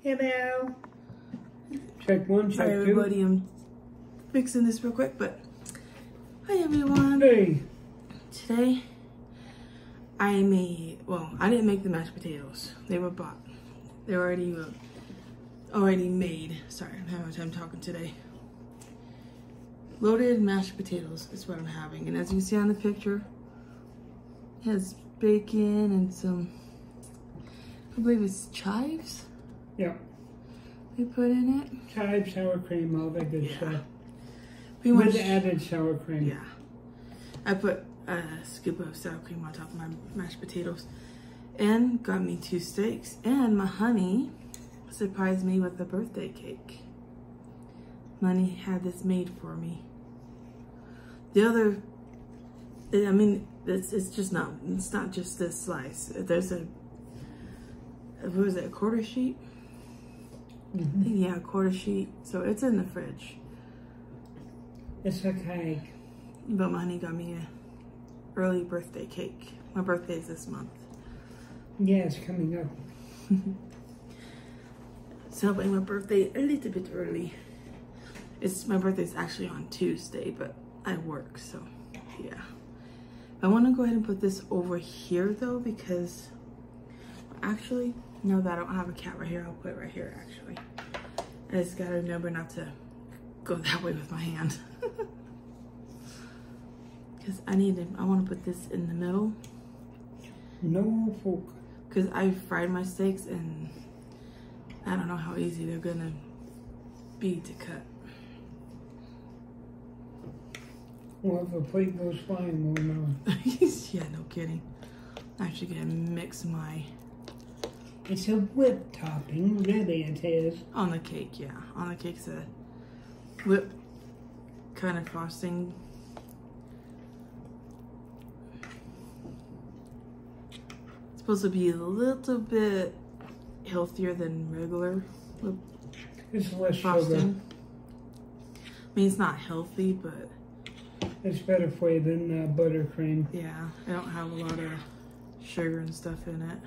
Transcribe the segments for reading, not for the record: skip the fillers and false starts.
Hello. Check one, check Sorry, two. everybody, I'm fixing this real quick, but hi, everyone. Hey. Today, I made, well, I didn't make the mashed potatoes. They were bought. They're already made. Sorry, I'm having a time talking today. Loaded mashed potatoes is what I'm having. And as you can see on the picture, it has bacon and some, I believe it's chives. Yep. We put in it. Chives, sour cream, all that good stuff. Pretty much, With added sour cream. yeah. I put a scoop of sour cream on top of my mashed potatoes. And got me 2 steaks. And my honey surprised me with a birthday cake. Honey had this made for me. The other, I mean, it's just not, it's not just this slice. There's a, what was it, a quarter sheet? Mm-hmm. I think, yeah, a quarter sheet. So it's in the fridge. It's okay. But my honey got me a early birthday cake. My birthday is this month. Yeah, it's coming up. Celebrating my birthday a little bit early. My birthday's actually on Tuesday, but I work, so yeah. I want to go ahead and put this over here though, because actually, now that I don't have a cat right here, I'll put it right here actually. I just gotta remember not to go that way with my hand. Because I want to put this in the middle. No fork. Because I fried my steaks and I don't know how easy they're gonna be to cut. Well, if the plate goes flying, we'll know. Yeah, no kidding. I'm actually gonna mix my... It's a whipped topping, really it is. On the cake, yeah. On the cake's a whipped kind of frosting. It's supposed to be a little bit healthier than regular It's less frosting. sugar. I mean, it's not healthy, but... It's better for you than buttercream. yeah, I don't have a lot of sugar and stuff in it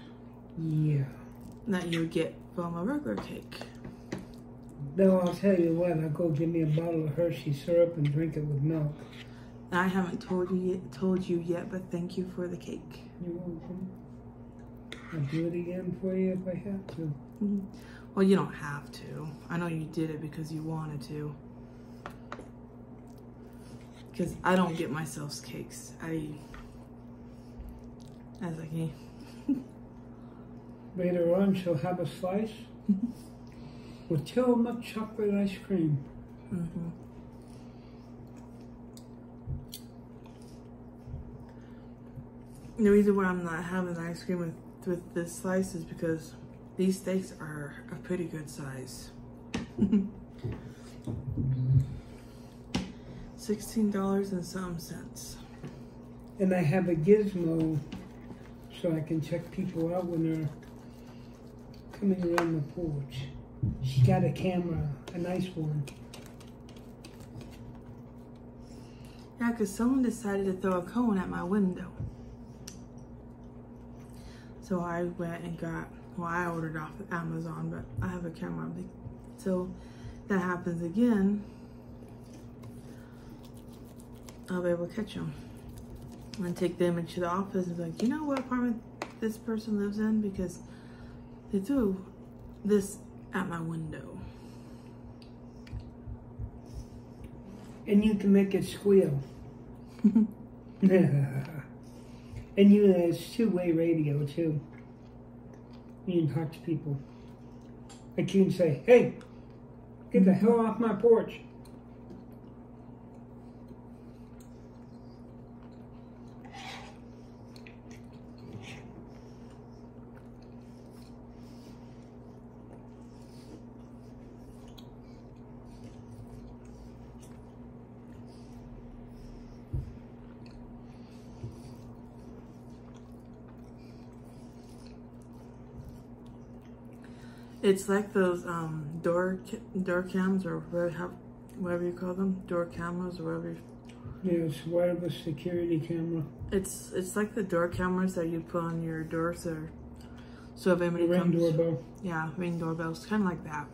Yeah. that you would get from a regular cake. Though I'll tell you what, I'll go get me a bottle of Hershey syrup and drink it with milk. I haven't told you yet, but thank you for the cake. You're welcome. I'll do it again for you if I have to. Well, you don't have to. I know you did it because you wanted to. Because I don't get myself cakes. As I can. Later on, she'll have a slice with Tillamook chocolate ice cream. Mm-hmm. The reason why I'm not having ice cream with this slice is because these steaks are a pretty good size. $16 and some cents. And I have a gizmo so I can check people out when they're coming around the porch. She got a camera, a nice one. Yeah, because someone decided to throw a cone at my window. So I went and got, well, I ordered off of Amazon, but I have a camera. So that happens again, I'll be able to catch them. And take them into the office and be like, you know what apartment this person lives in? Because they threw this at my window. And you can make it squeal. And it's two-way radio too. You can talk to people. Like you can say, hey, get the hell off my porch. It's like those door cams or whatever you call them, door cameras or whatever. Yes, wireless security camera. It's like the door cameras that you put on your doors, or So if anybody Ring comes, doorbell. yeah, Ring doorbells, kind of like that.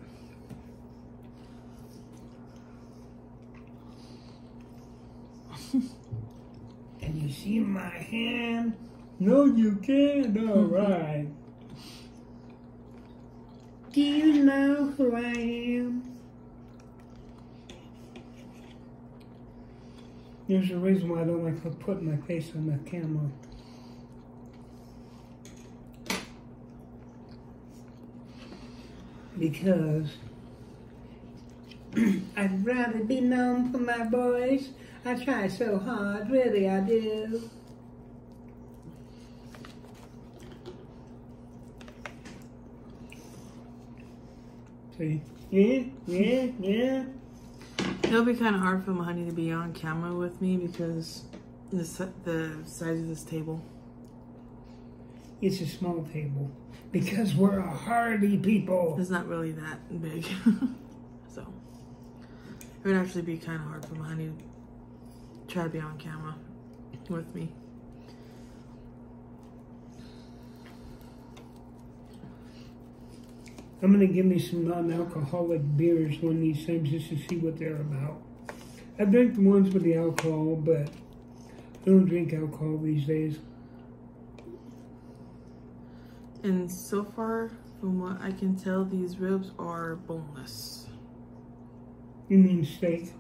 Can you see my hand? No, you can't. All right. Do you know who I am? There's a reason why I don't like to put my face on the camera. Because I'd rather be known for my voice. I try so hard, really I do. See? Yeah. It'll be kind of hard for Mahoney to be on camera with me because the size of this table. It's a small table. Because we're a hardy people. It's not really that big. So, it would actually be kind of hard for Mahoney to try to be on camera with me. I'm going to give me some non-alcoholic beers one of these times just to see what they're about. I drink the ones with the alcohol, but I don't drink alcohol these days. And so far, from what I can tell, these ribs are boneless. You mean steak?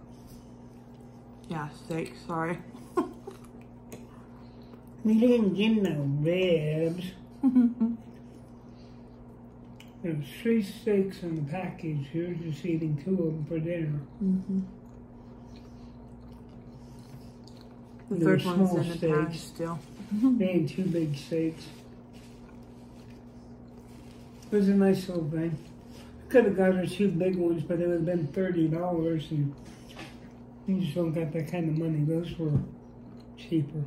Yeah, steak, sorry. We didn't get no ribs. There's 3 steaks in the package. You're just eating 2 of them for dinner. Mm-hmm. The They're third one's small in the steaks. pack still. They ain't 2 big steaks. It was a nice little thing. I could have got her 2 big ones, but it would have been $30, and you just don't got that kind of money. Those were cheaper.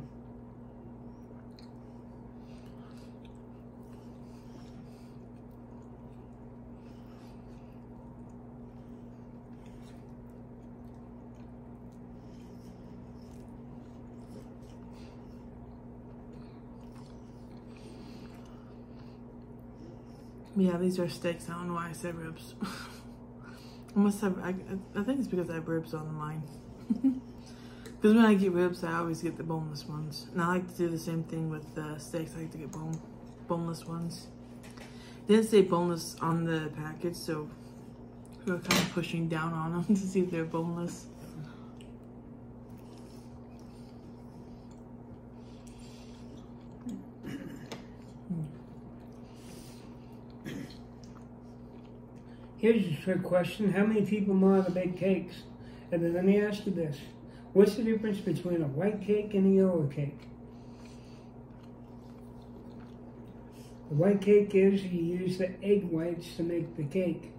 Yeah, these are steaks. I don't know why I said ribs. I must have, I think it's because I have ribs on mine. Because when I get ribs, I always get the boneless ones. And I like to do the same thing with the steaks. I like to get boneless ones. They didn't say boneless on the package, so we're kind of pushing down on them to see if they're boneless. Here's a trick question. How many people know how to bake cakes? And then let me ask you this. What's the difference between a white cake and a yellow cake? The white cake is you use the egg whites to make the cake,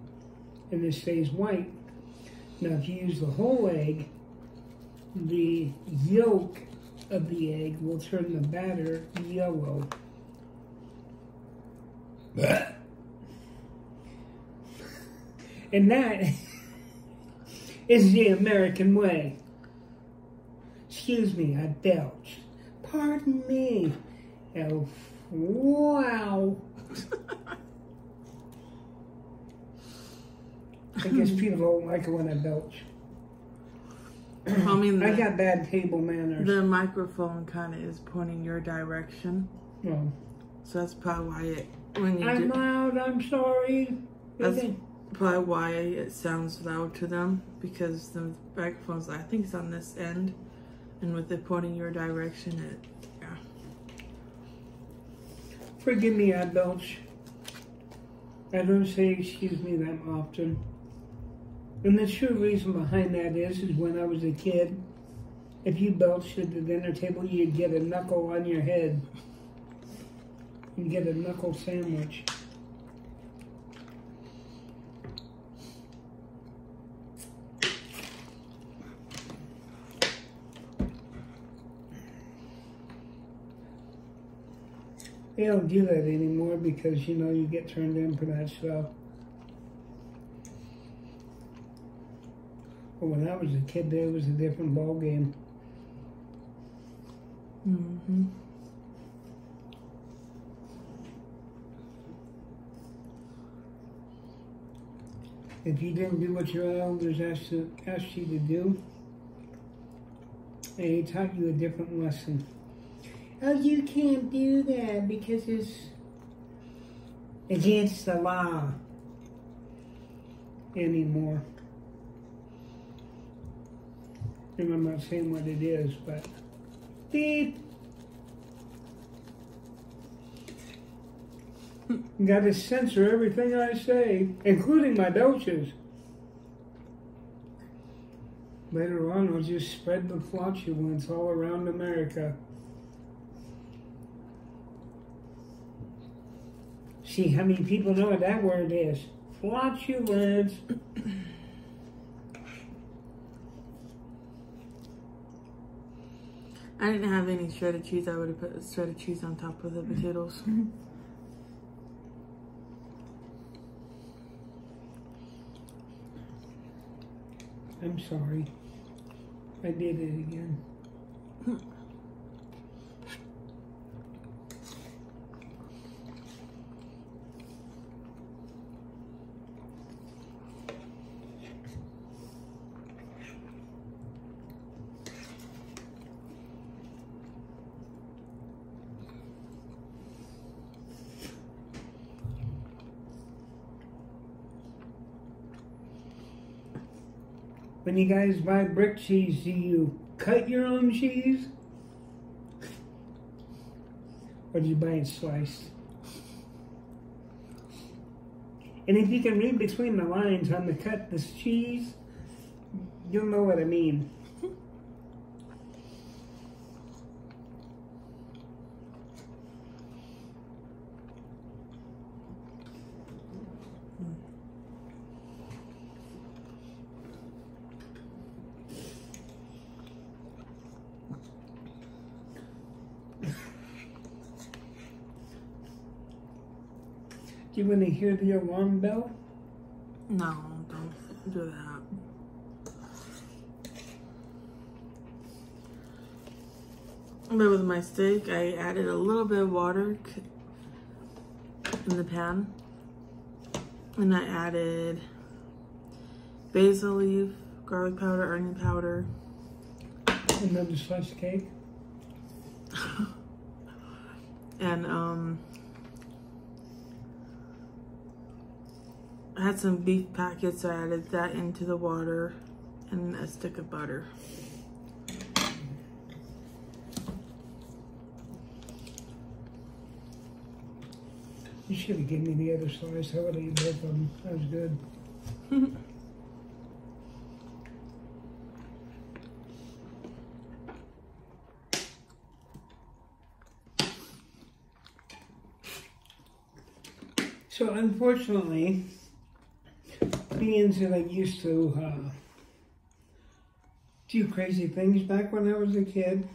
and it stays white. Now if you use the whole egg, the yolk of the egg will turn the batter yellow. And that is the American way. Excuse me, I belched. Pardon me. Oh, wow. I guess people don't like it when I belch. I mean, I got bad table manners. The microphone kind of is pointing your direction. No. So that's probably why it, when you I'm loud, I'm sorry. That's probably why it sounds loud to them, because the microphone's, I think it's on this end, and with it pointing your direction, it, yeah. Forgive me, I belch. I don't say excuse me that often. And the true reason behind that is when I was a kid, if you belched at the dinner table, you'd get a knuckle on your head. You'd get a knuckle sandwich. They don't do that anymore because, you know, you get turned in for that stuff. But when I was a kid, there was a different ball game. Mm-hmm. If you didn't do what your elders asked you to do, they taught you a different lesson. Oh, you can't do that because it's against the law anymore. And I'm not saying what it is, but beep. Got to censor everything I say, including my doses. Later on, I'll just spread the flatulence all around America. See how many people know what that word is. Flatulence. I didn't have any shredded cheese. I would have put shredded cheese on top of the potatoes. I'm sorry. I did it again. When you guys buy brick cheese, do you cut your own cheese? Or do you buy it sliced? And if you can read between the lines on the cut this cheese, you'll know what I mean. Do you want to hear the alarm bell? No, don't do that. But with my steak, I added a little bit of water in the pan. And I added basil leaf, garlic powder, onion powder. Another sliced cake. And I had some beef packets, so I added that into the water and a stick of butter. You should have given me the other slice. I would have eaten both of them. That was good. So unfortunately, being that I used to do crazy things back when I was a kid,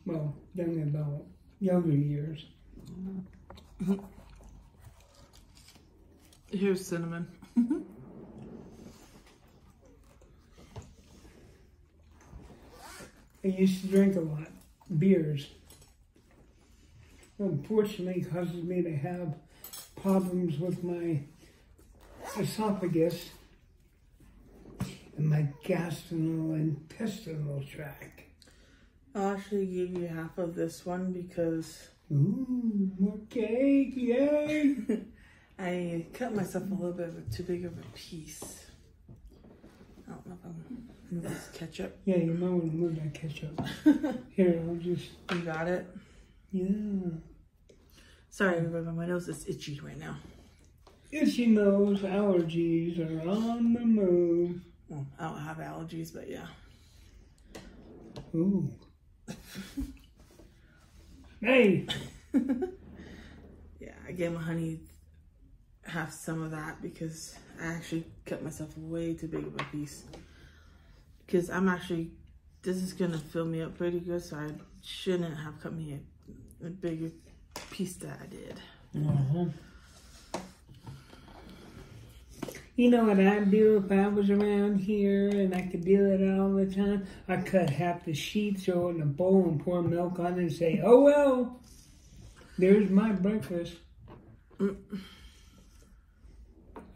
well, young adult, younger years. Here's cinnamon. I used to drink a lot, beers. Unfortunately, causes me to have problems with my esophagus and my gastrointestinal tract. I'll actually give you half of this one because... Ooh, more cake, yay! I cut myself a little bit too big of a piece. I don't know if I'm move this ketchup. Yeah, you might want to move that ketchup. Here, I'll just... You got it? Yeah. Sorry, everybody, my nose is itchy right now. Itchy nose, allergies are on the move. Well, I don't have allergies, but yeah. Ooh. Hey! Yeah, I gave my honey half some of that because I actually cut myself way too big of a piece. Because I'm actually, this is going to fill me up pretty good, so I shouldn't have cut me a bigger piece that I did. You know what I'd do if I was around here and I could do it all the time? I'd cut half the sheet, throw it in a bowl and pour milk on it and say, oh well, there's my breakfast.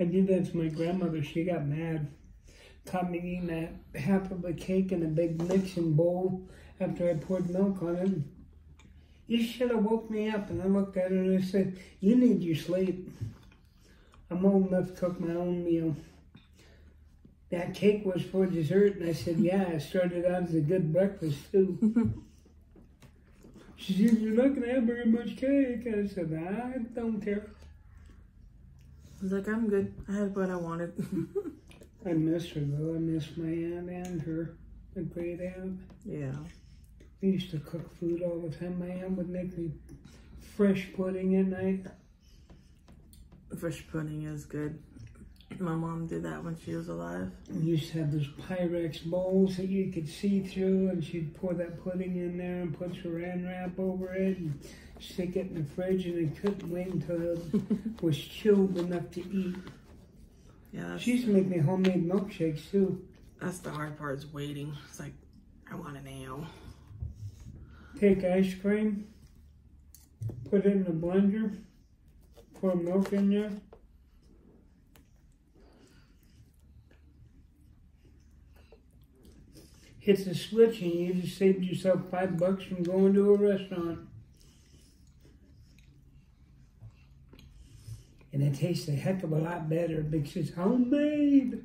I did that to my grandmother. She got mad. Caught me eating that half of a cake in a big mixing bowl after I poured milk on it. You should have woke me up. And I looked at her and I said, you need your sleep. I'm old enough to cook my own meal. That cake was for dessert. And I said, yeah, it started out as a good breakfast too. She said, you're not going to have very much cake. I said, I don't care. I was like, I'm good. I had what I wanted. I miss her though. I miss my aunt and her. A great aunt. Yeah. I used to cook food all the time. My aunt would make me fresh pudding at night. Fresh pudding is good. My mom did that when she was alive. We used to have those Pyrex bowls that you could see through, and she'd pour that pudding in there and put saran wrap over it and stick it in the fridge, and I couldn't wait until it was chilled enough to eat. Yeah, She used to make me homemade milkshakes too. That's the hard part, is waiting. It's like, I want it now. Take ice cream, put it in a blender, pour milk in there. Hit the switch and you just saved yourself $5 from going to a restaurant. And it tastes a heck of a lot better because it's homemade.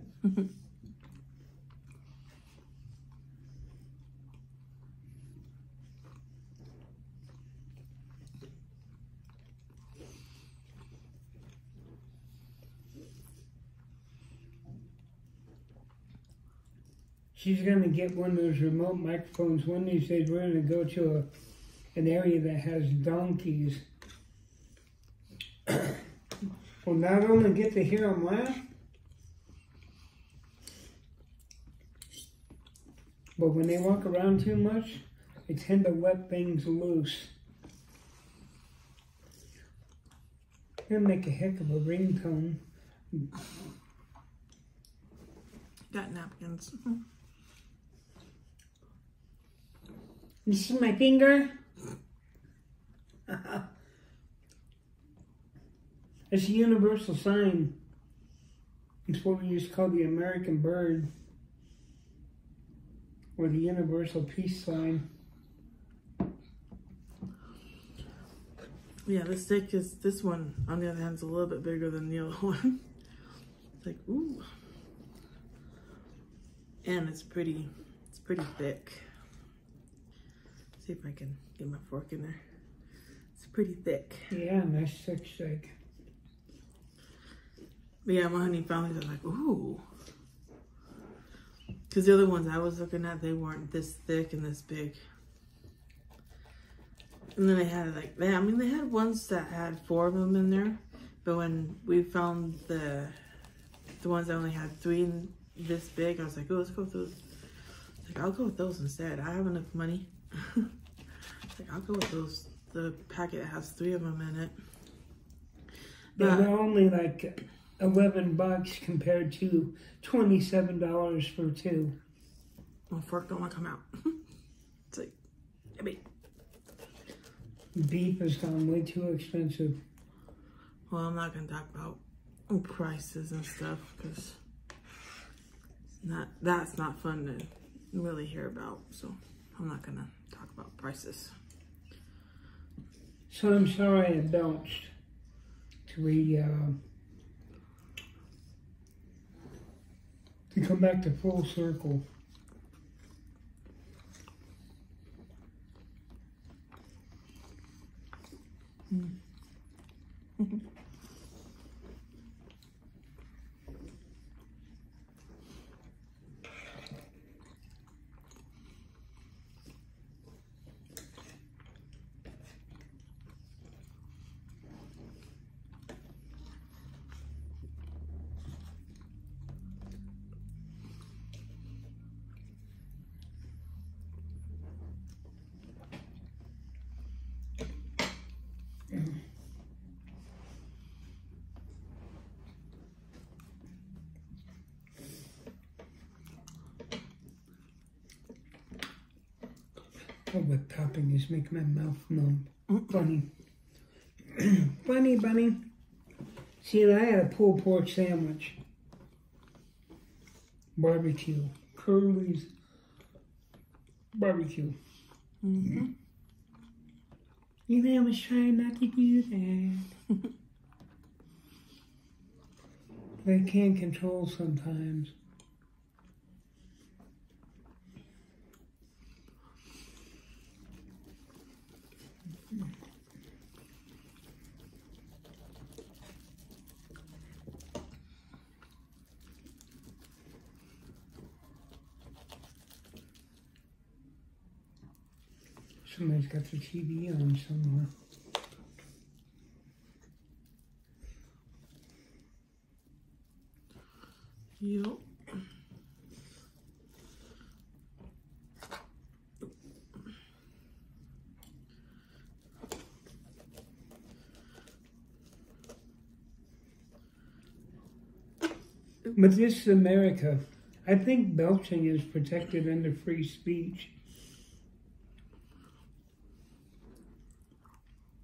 She's going to get one of those remote microphones. One of these days we're going to go to an area that has donkeys. We'll not only get to hear them laugh, but when they walk around too much, they tend to let things loose. It'll make a heck of a ringtone. Got napkins. You see my finger? It's a universal sign. It's what we used to call the American bird, or the universal peace sign. Yeah, this stick is, this one, on the other hand, is a little bit bigger than the other one. It's like, ooh. And it's pretty thick. See if I can get my fork in there. It's pretty thick. Yeah, nice thick steak. But yeah, my honey found these. I was like, ooh. Because the other ones I was looking at, they weren't this thick and this big. And then they had like, they had ones that had 4 of them in there. But when we found the ones that only had 3 this big, I was like, oh, let's go with those. Like, I'll go with those instead. I have enough money. Like, I'll go with those. The packet has 3 of them in it. But they're only like $11 compared to $27 for 2. My fork don't want to come out. It's like, I mean, beef has gone way too expensive. well, I'm not gonna talk about prices and stuff because that's not fun to really hear about. So I'm not gonna talk about prices. So I'm sorry I belched. To come back to full circle. Oh, what topping is making my mouth numb. Bunny. Bunny. See, and I had a pulled pork sandwich. Barbecue. Curly's barbecue. Mm-hmm. You know, I was trying not to do that. But I can't control sometimes. Somebody's got the TV on somewhere. Yep. But this is America. I think belching is protected under free speech.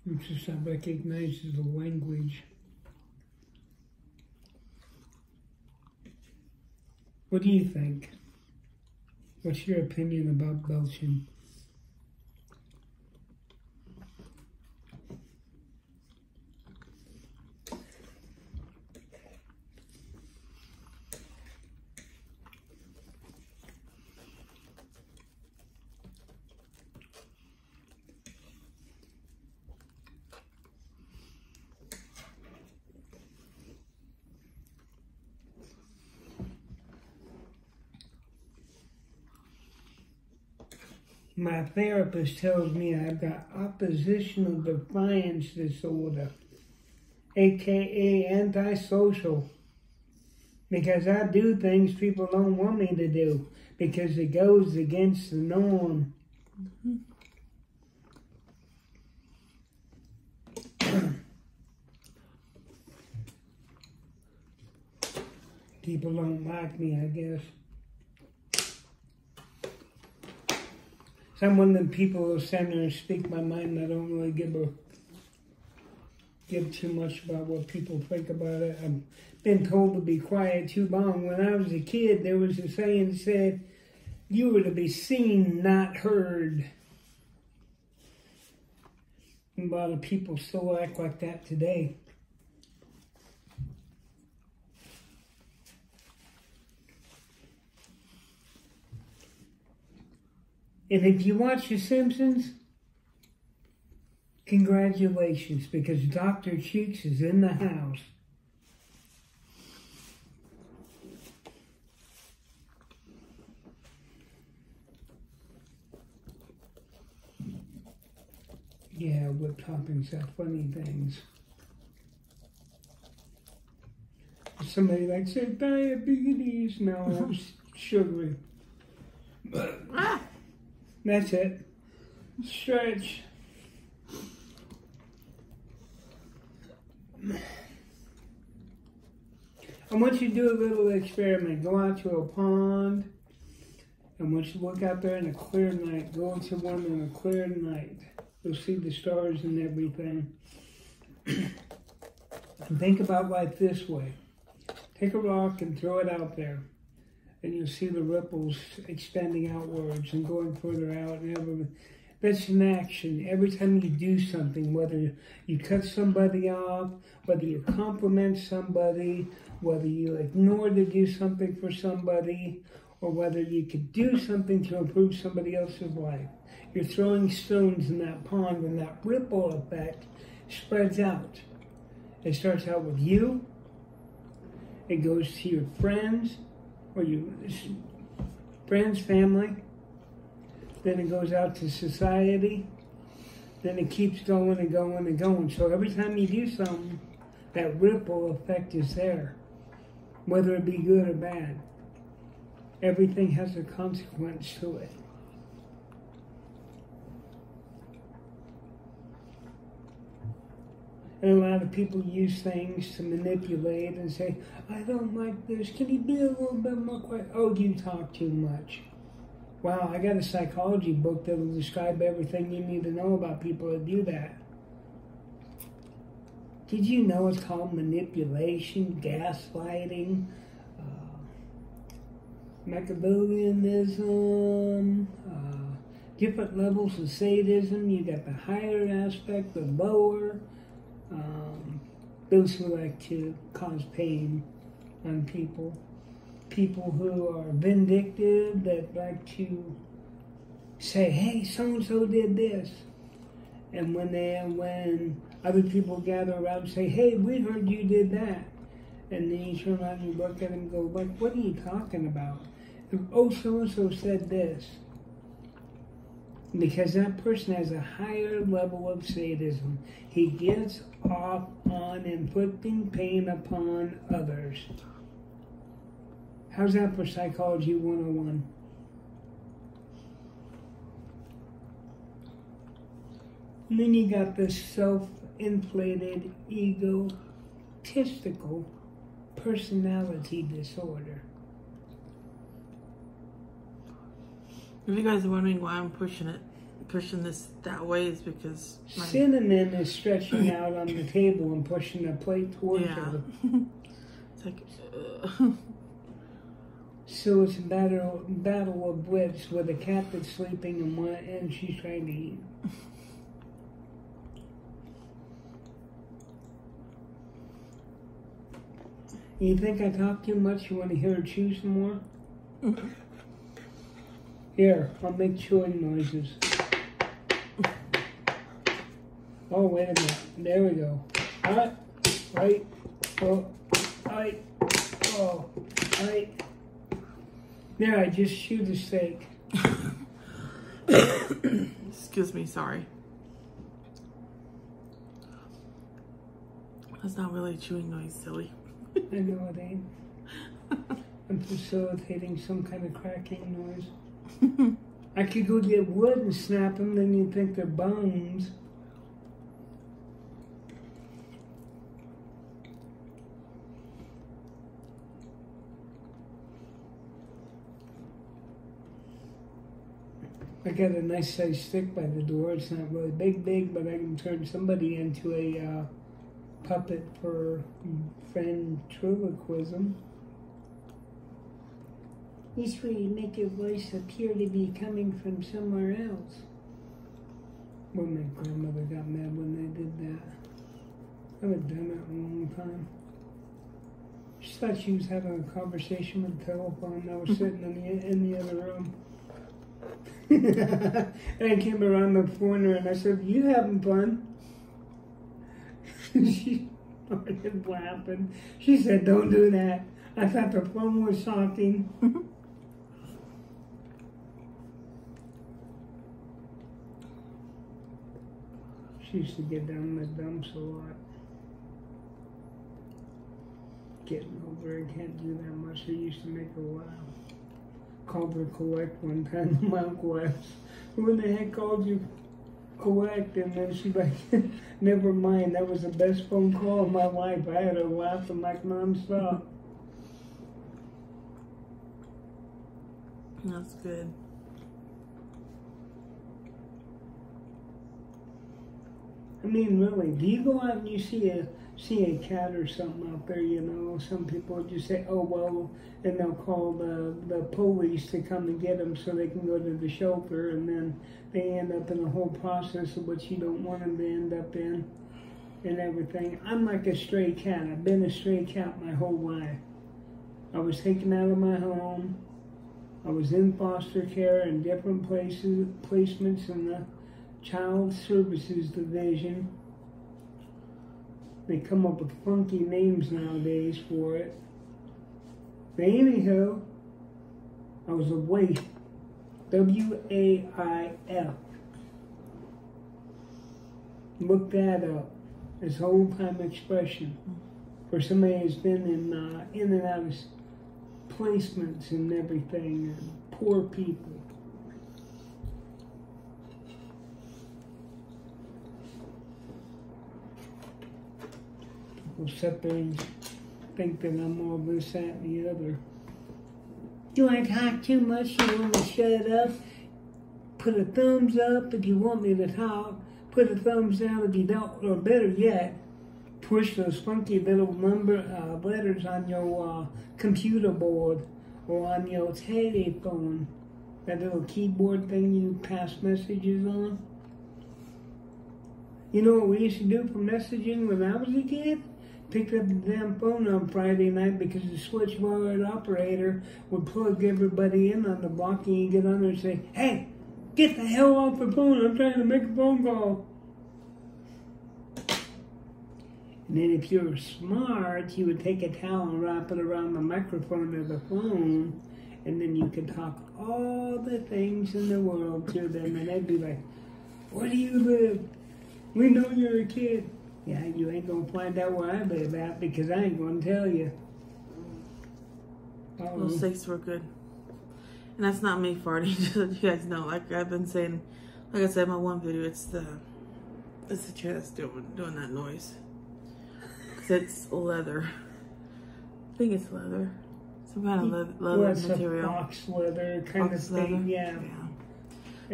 It's just not recognized as a language. What do you think? What's your opinion about belching? My therapist tells me I've got oppositional defiance disorder, aka antisocial, because I do things people don't want me to do because it goes against the norm. People don't like me, I guess. I'm one of them people who'll stand there and speak my mind, and I don't really give too much about what people think about it. I've been told to be quiet too long. When I was a kid, there was a saying that said, you were to be seen, not heard. And a lot of people still act like that today. And if you watch The Simpsons, congratulations, because Dr. Cheeks is in the house. Yeah, whip toppings have funny things. Somebody like said diabetes. No, that was sugary. That's it. Stretch. I want you to do a little experiment. Go out to a pond, and once you look out there in a clear night, go into one in a clear night. You'll see the stars and everything. And think about life this way. Take a rock and throw it out there. And you'll see the ripples extending outwards and going further out and everything. That's an action. Every time you do something, whether you cut somebody off, whether you compliment somebody, whether you ignore to do something for somebody, or whether you could do something to improve somebody else's life. You're throwing stones in that pond, and that ripple effect spreads out. It starts out with you. It goes to your friends, or your friends, family, then it goes out to society, then it keeps going and going and going. So every time you do something, that ripple effect is there, whether it be good or bad. Everything has a consequence to it. And a lot of people use things to manipulate and say, I don't like this. Can you be a little bit more quiet? Oh, you talk too much. Wow, I got a psychology book that will describe everything you need to know about people that do that. Did you know it's called manipulation, gaslighting, Machiavellianism, different levels of sadism? You got the higher aspect, the lower. Those who like to cause pain on people. People who are vindictive, that like to say, hey, so-and-so did this. And when other people gather around and say, hey, we heard you did that. And then you turn around and you look at them and go, like, what are you talking about? Oh, so-and-so said this. Because that person has a higher level of sadism. He gets off on inflicting pain upon others. How's that for Psychology 101? And then you got this self-inflated, egotistical personality disorder. If you guys are wondering why I'm pushing this that way, is because Cinnamon is stretching out on the table and pushing a plate towards her. It's like, So it's a battle of wits with a cat that's sleeping and she's trying to eat. You think I talk too much? You want to hear her chew some more? Here, I'll make chewing noises. Oh, wait a minute. There we go. Right, oh, right, oh, right. There, I just chewed the steak. Excuse me, sorry. That's not really a chewing noise, silly. I know it ain't. I'm facilitating some kind of cracking noise. I could go get wood and snap them, then you'd think they're bones. I got a nice sized stick by the door. It's not really big, but I can turn somebody into a puppet for ventriloquism. This way you make your voice appear to be coming from somewhere else. Well, my grandmother got mad when they did that. I haven't done that in a long time. She thought she was having a conversation with the telephone. I was sitting in the other room. And I came around the corner and I said, "You having fun?" She started laughing. She said, "Don't do that." I thought the phone was talking. She used to get down in the dumps a lot. Getting older, I can't do that much. I used to make her laugh. Called her collect one time. My uncle asked, "Who in the heck called you collect?" And then she's like, "Never mind, that was the best phone call of my life." I had her laughing like nonstop. That's good. I mean, really, do you go out and you see a cat or something out there, you know? Some people just say, "Oh, well," and they'll call the police to come and get them so they can go to the shelter, and then they end up in a whole process of what you don't want them to end up in and everything. I'm like a stray cat. I've been a stray cat my whole life. I was taken out of my home. I was in foster care in different placements in the Child Services Division. They come up with funky names nowadays for it. But anyhow, I was a waif. WAIF. Look that up. It's an old time expression for somebody who's been in and out of placements and everything, and poor people. People sit there and think that I'm all this, that, and the other. Do I talk too much? You want me to shut up? Put a thumbs up if you want me to talk. Put a thumbs down if you don't, or better yet, push those funky little letters on your computer board or on your telephone. That little keyboard thing you pass messages on. You know what we used to do for messaging when I was a kid? Picked up the damn phone on Friday night because the switchboard operator would plug everybody in on the block, and you get on there and say, "Hey, get the hell off the phone, I'm trying to make a phone call." And then if you were smart, you would take a towel and wrap it around the microphone of the phone, and then you could talk all the things in the world to them, and they'd be like, "Where do you live? We know you're a kid." Yeah, you ain't gonna find out where I live at because I ain't gonna tell you. Those steaks were good. And that's not me farting, just so you guys know. Like I've been saying, like I said in my one video, it's the chair that's doing that noise. Cause it's leather. I think it's leather. Some kind of leather material. Box leather kind of thing, yeah.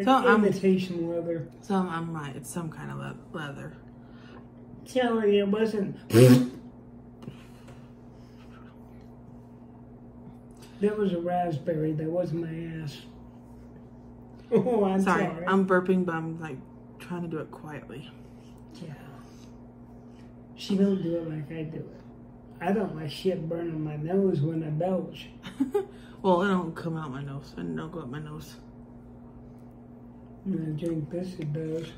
So imitation leather. So I'm right, it's some kind of leather. Telling you, it wasn't. That was a raspberry. That wasn't my ass. Oh, I'm sorry. I'm burping, but I'm like trying to do it quietly. Yeah. She don't do it like I do it. I don't like shit burning my nose when I belch. Well, it don't come out my nose, and it don't go up my nose. When I drink this, it does.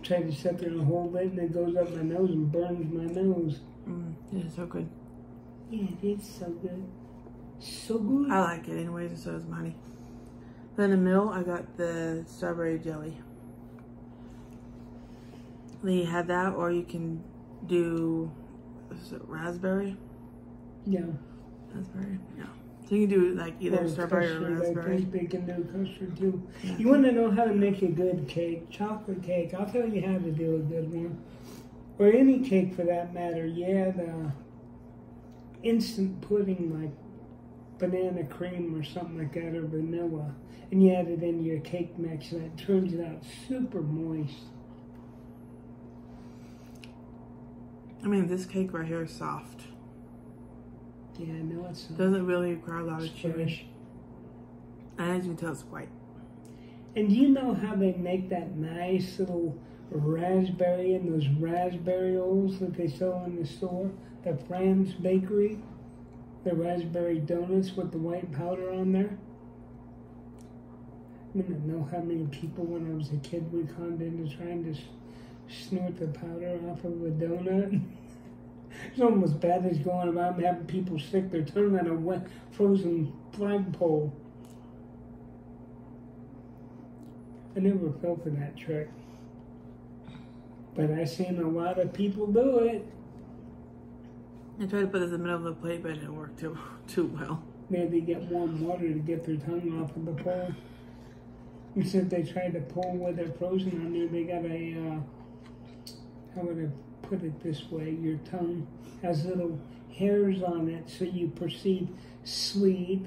Try to sit there and hold it, and it goes up my nose and burns my nose. Yeah, so good. Yeah, it's so good. So good. I like it anyways, and so does Money. Then in the middle, I got the strawberry jelly. Then you had that, or you can do, is it raspberry? Yeah. Raspberry, yeah. So you can do like either strawberry or raspberry. I think they can do custard too. Yeah. You want to know how to make a good cake? Chocolate cake. I'll tell you how to do a good one. Or any cake for that matter. You add instant pudding like banana cream or something like that, or vanilla. And you add it into your cake mix, and it turns it out super moist. I mean, this cake right here is soft. Yeah, I know it's soft. Doesn't really require a lot of chewing. And as you can tell, it's white. And do you know how they make that nice little raspberry in those raspberry rolls that they sell in the store? The Franz Bakery? The raspberry donuts with the white powder on there? I don't know how many people when I was a kid we conned into trying to snort the powder off of a donut. It's almost bad as going around having people stick their tongue on a wet, frozen flagpole. I never fell for that trick. But I've seen a lot of people do it. I tried to put this in the middle of the plate, but it didn't work too well. Maybe get warm water to get their tongue off of the pole. Except they tried to pull with it frozen on there, they got a, how would I put it this way? Your tongue has little hairs on it, so you perceive sweet,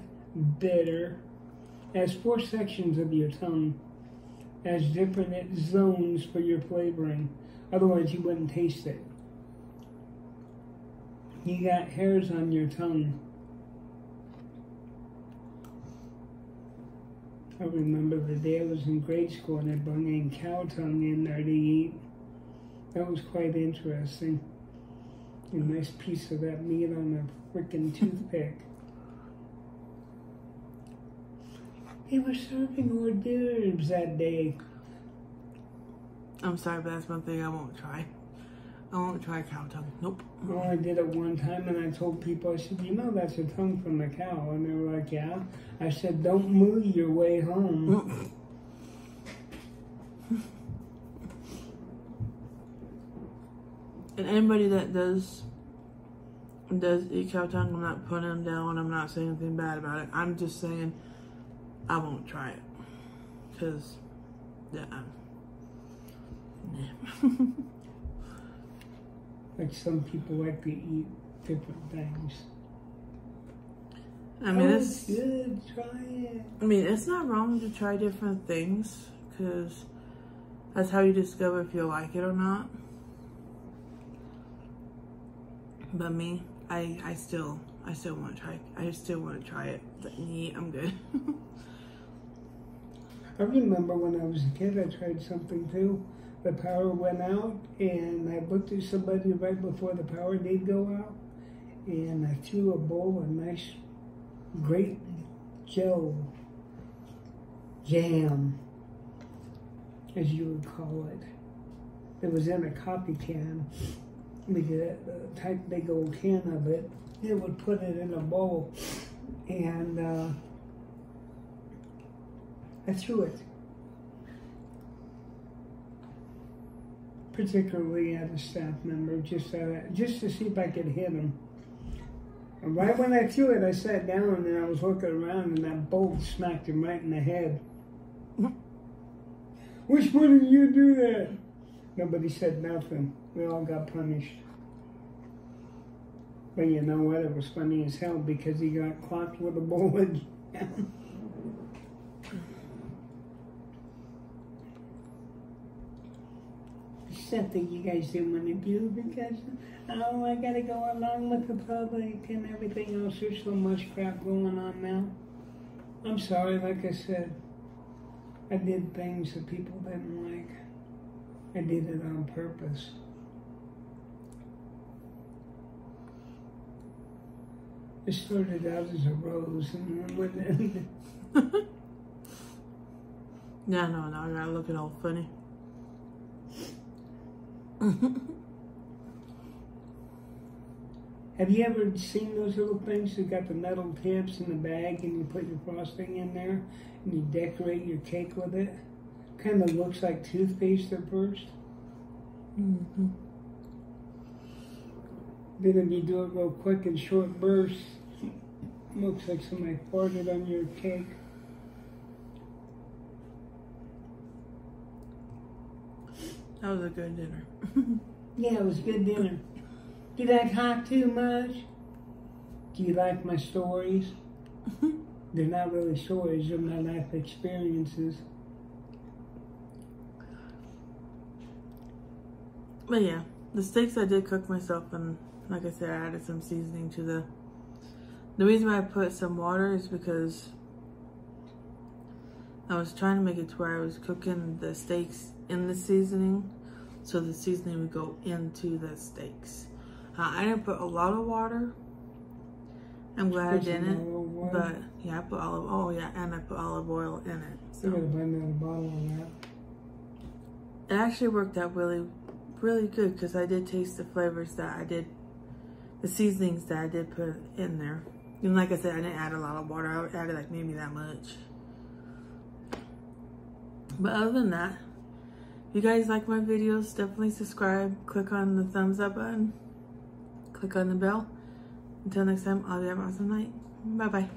bitter, as 4 sections of your tongue, as different zones for your flavoring. Otherwise, you wouldn't taste it. You got hairs on your tongue. I remember the day I was in grade school and I brought in cow tongue in there to eat. That was quite interesting. A nice piece of that meat on a freaking toothpick. They were serving hors d'oeuvres that day. I'm sorry, but that's one thing I won't try. I won't try cow tongue. Nope. Well, I did it one time and I told people, I said, you know that's a tongue from a cow. And they were like, yeah. I said, don't moo your way home. And anybody that does eat cow tongue, I'm not putting them down. I'm not saying anything bad about it. I'm just saying I won't try it. Because, yeah. Like some people like to eat different things. I mean, it's good. Try it. I mean, it's not wrong to try different things because that's how you discover if you like it or not. But me, I still want to try. I still want to try it. But me, I'm good. I remember when I was a kid, I tried something too. The power went out, and I looked at somebody right before the power did go out, and I threw a bowl of nice, grape Joe jam, as you would call it. It was in a coffee can. We get a tight big old can of it. It would put it in a bowl, and I threw it. Particularly at a staff member, just to see if I could hit him. And right when I threw it, I sat down and I was looking around, and that bolt smacked him right in the head. Which one of you do that? Nobody said nothing. We all got punished. But you know what? It was funny as hell because he got clocked with a bullet. Something you guys didn't want to do because, oh, I gotta go along with the public and everything else. There's so much crap going on now. I'm sorry, like I said, I did things that people didn't like. I did it on purpose. It started out as a rose and then went in. Yeah, no, I gotta look it all funny. Have you ever seen those little things that got the metal tips in the bag and you put your frosting in there and you decorate your cake with it? Kind of looks like toothpaste at first. Mm-hmm. Then if you do it real quick in short bursts, looks like somebody farted on your cake. That was a good dinner. Yeah, it was a good dinner. Did I talk too much? Do you like my stories? They're not really stories, they're my life experiences. But yeah, the steaks I did cook myself, and like I said, I added some seasoning to the reason why I put some water is because I was trying to make it to where I was cooking the steaks in the seasoning, so the seasoning would go into the steaks. I didn't put a lot of water. I'm glad I didn't, but yeah, I put and I put olive oil in it. So You gotta buy another bottle on that. it actually worked out really, really good because I did taste the flavors that I did, the seasonings that I did put in there. And like I said, I didn't add a lot of water. I added like maybe that much. But other than that, if you guys like my videos, definitely subscribe. Click on the thumbs up button. Click on the bell. Until next time, I'll have an awesome night. Bye-bye.